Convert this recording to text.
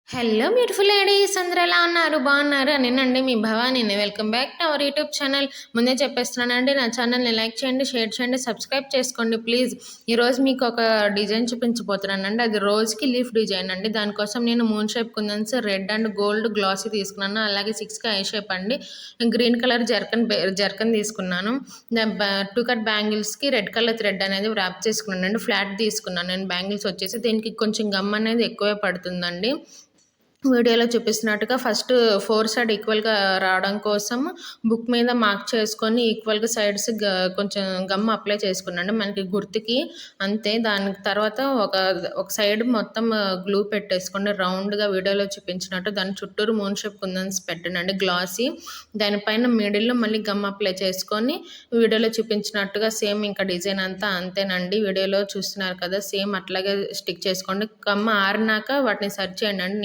Hello beautiful ladies అందరూ ఎలా ఉన్నారు బాగున్నారు నేనండి మీ భవానీని welcome back to our YouTube channel. ముందే చెప్పేస్తున్నానండి, నా ఛానల్ని లైక్ చేయండి, షేర్ చేయండి, సబ్స్క్రైబ్ చేసుకోండి ప్లీజ్. ఈరోజు మీకు ఒక డిజైన్ చూపించబోతున్నానండి. అది రోజుకి లీఫ్ డిజైన్ అండి. దానికోసం నేను మూన్ షేప్ కుందన్స్ రెడ్ అండ్ గోల్డ్ గ్లాసీ తీసుకున్నాను. అలాగే 6కి ఐ షేప్ అండి, గ్రీన్ కలర్ జర్కన్ తీసుకున్నాను. టూ కట్ బ్యాంగిల్స్కి రెడ్ కలర్ థ్రెడ్ అనేది ర్యాప్ చేసుకున్నానండి. ఫ్లాట్ తీసుకున్నాను నేను బ్యాంగిల్స్ వచ్చేసి. దీనికి కొంచెం గమ్ అనేది ఎక్కువే పడుతుందండి. వీడియోలో చూపిస్తున్నట్టుగా ఫస్ట్ 4 సైడ్ ఈక్వల్గా రావడం కోసం బుక్ మీద మార్క్ చేసుకొని ఈక్వల్గా సైడ్స్ కొంచెం గమ్ అప్లై చేసుకున్నాండి మనకి గుర్తుకి అంతే. దాని తర్వాత ఒక సైడ్ మొత్తం గ్లూ పెట్టేసుకోండి రౌండ్గా వీడియోలో చూపించినట్టు. దాని చుట్టూరు మూన్ షేప్ కుందన్స్ పెట్టండి గ్లాసీ. దానిపైన మిడిల్లో మళ్ళీ గమ్ అప్లై చేసుకొని వీడియోలో చూపించినట్టుగా సేమ్ ఇంకా డిజైన్ అంతా అంతేనండి. వీడియోలో చూస్తున్నారు కదా, సేమ్ అట్లాగే స్టిక్ చేసుకోండి. గమ్ ఆరినాక వాటిని సర్చ్ చేయండి.